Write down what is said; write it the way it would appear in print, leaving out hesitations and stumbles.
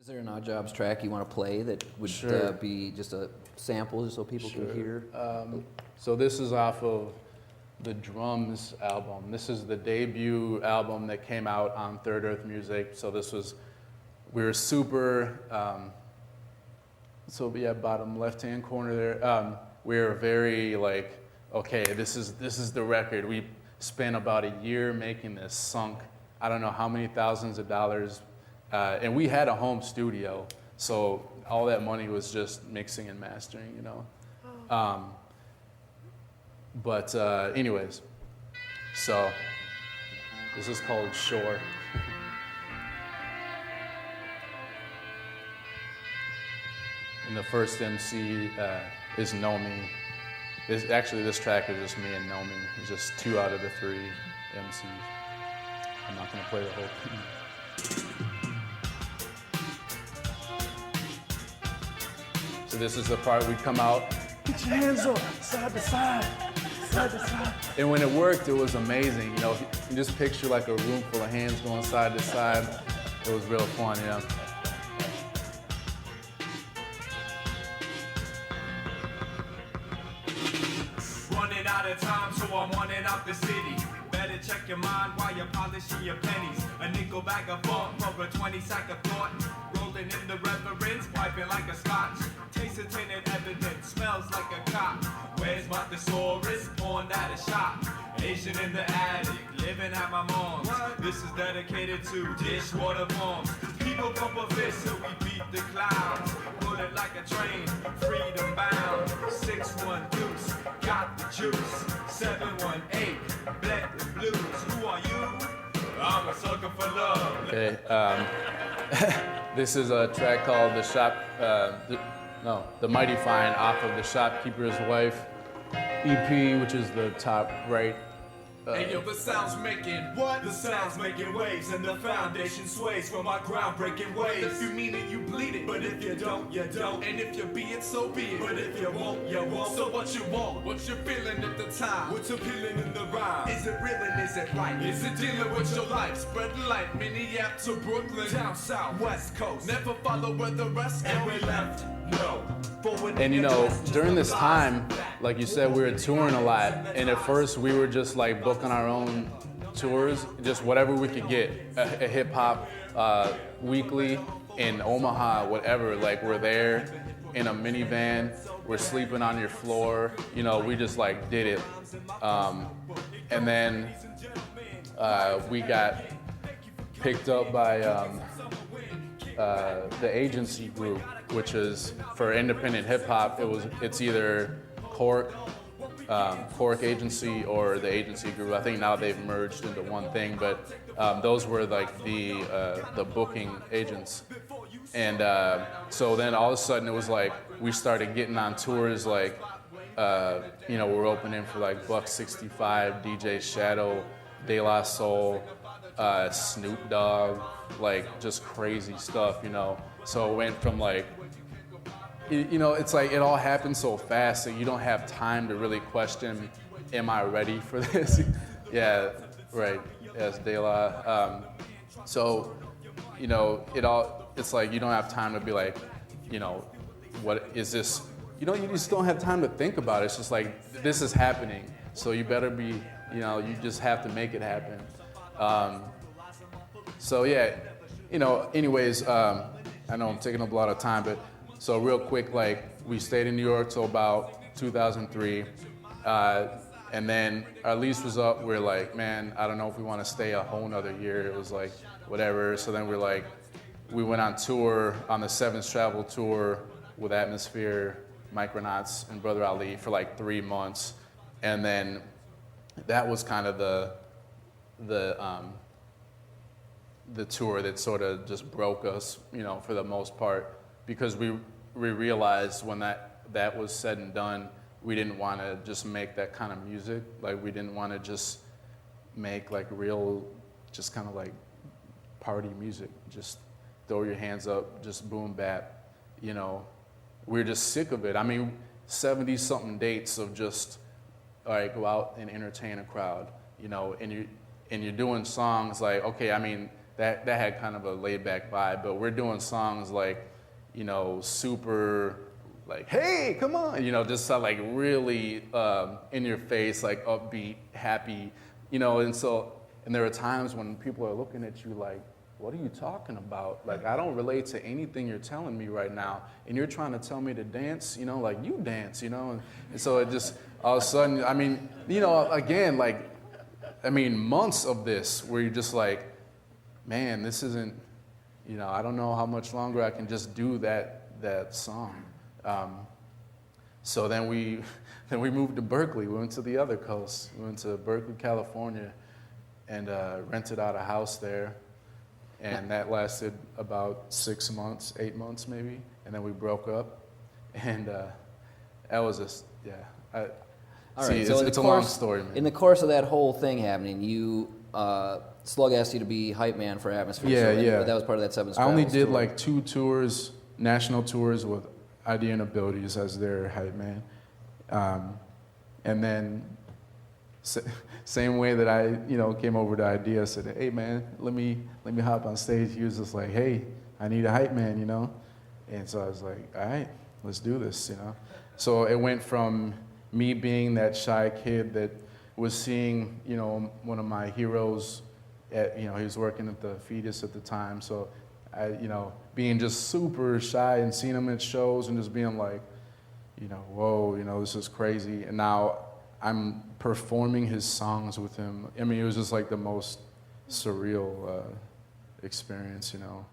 Is there an Oddjobs track you want to play that would Sure. be just a sample just so people can hear? So this is off of the Drums album. This is the debut album that came out on Third Earth Music. So we were super, bottom left-hand corner there. We were very like, okay, this is the record. We spent about a year making this, sunk I don't know how many thousands of dollars. And we had a home studio, so all that money was just mixing and mastering, you know. Anyways, so this is called Shore. And the first MC is Nomi. This track is just me and Nomi. It's just 2 out of the 3 MCs. I'm not gonna play the whole thing. So this is the part we come out, get your hands up, side to side, side to side. And when it worked, it was amazing. You know, you just picture like a room full of hands going side to side. It was real fun, yeah. Running out of time, so I'm running out the city. Better check your mind while you're polishing your pennies. A nickel bag of funk for a 20-sack of thought. Rolling in the reverence, piping like a scotch. Taste of tainted evidence, smells like a cop. Where's my thesaurus? Pawned at a shop. Asian in the attic, living at my mom's. This is dedicated to dishwater bombs. People bump a fist so we beat the clouds. Put it like a train, freedom bound. 6-1 deuce, got the juice. 7-1-8, black the blues. Who are you? I'm a sucker for love. Okay, this is a track called The Mighty Fine off of The Shopkeeper's Wife EP, which is the top right. Hey yo, the sound's making what? The sound's making waves, and the foundation sways from our groundbreaking ways. If you mean it, you bleed it. But if you don't, you don't. And if you be it, so be it. But if you won't, you won't. So what you want? What you feeling at the time? What's appealing in the rhyme? Is it real and is it right? Is it dealing with your life? Spread light, Minneapolis to Brooklyn, down south, west coast. Never follow where the rest go. And we left, no. And you know, during this time, like you said, we were touring a lot. And at first we were just like booking our own tours, just whatever we could get. A hip hop weekly in Omaha, whatever. Like we're there in a minivan, we're sleeping on your floor. You know, we just like did it. And then we got picked up by the agency group, which is for independent hip hop. It's either Cork Agency or the agency group. I think now they've merged into one thing, but those were like the booking agents. And so then all of a sudden it was like we started getting on tours like, we're opening for like Buck 65, DJ Shadow, De La Soul, Snoop Dogg, like just crazy stuff, you know. So it went from like, it's like it all happened so fast that you don't have time to really question, am I ready for this? Yeah, right, yes, De La. So, it's like you don't have time to be like, what is this? You just don't have time to think about it. It's just like, this is happening. So you better be, you just have to make it happen. Anyways, I know I'm taking up a lot of time, but so real quick, like we stayed in New York till about 2003, and then our lease was up. We're like, man, I don't know if we want to stay a whole nother year. It was like, whatever. So then we went on tour on the Sevens Travel Tour with Atmosphere, Micronauts, and Brother Ali for like 3 months, and then that was kind of the tour that sort of just broke us, for the most part, because we realized when that was said and done, we didn't want to just make that kind of music. Like we didn't want to just make like real, just kind of like party music. Just throw your hands up, just boom bap. We're just sick of it. I mean, 70-something dates of just, all right, go out and entertain a crowd, and you're doing songs like, okay, I mean, that had kind of a laid back vibe. But we're doing songs like, you know, super like, hey, come on, you know, just like really in your face, like upbeat, happy, you know. And there are times when people are looking at you like, what are you talking about? Like, I don't relate to anything you're telling me right now. And you're trying to tell me to dance, you know, like you dance, you know. And so it just, all of a sudden, I mean, you know, again, like, I mean, months of this where you're just like, man, this isn't, you know, I don't know how much longer I can just do that song. So then we moved to Berkeley. We went to the other coast. We went to Berkeley, California, and rented out a house there. And that lasted about 6 months, 8 months maybe. And then we broke up. And that was just, yeah. All right, so it's a long story, man. In the course of that whole thing happening, you Slug asked you to be hype man for Atmosphere. Yeah, so yeah. That was part of that Seven I only Scrabbles did tour. like 2 tours, national tours with Idea and Abilities as their hype man. And then same way that I, you know, came over to Idea, said, hey man, let me hop on stage. He was just like, hey, I need a hype man, you know? And so I was like, all right, let's do this, you know? So it went from me being that shy kid that was seeing, you know, one of my heroes at, you know, he was working at the Fetus at the time. So I, you know, being just super shy and seeing him at shows and just being like, you know, whoa, you know, this is crazy. And now I'm performing his songs with him. I mean, it was just like the most surreal experience, you know.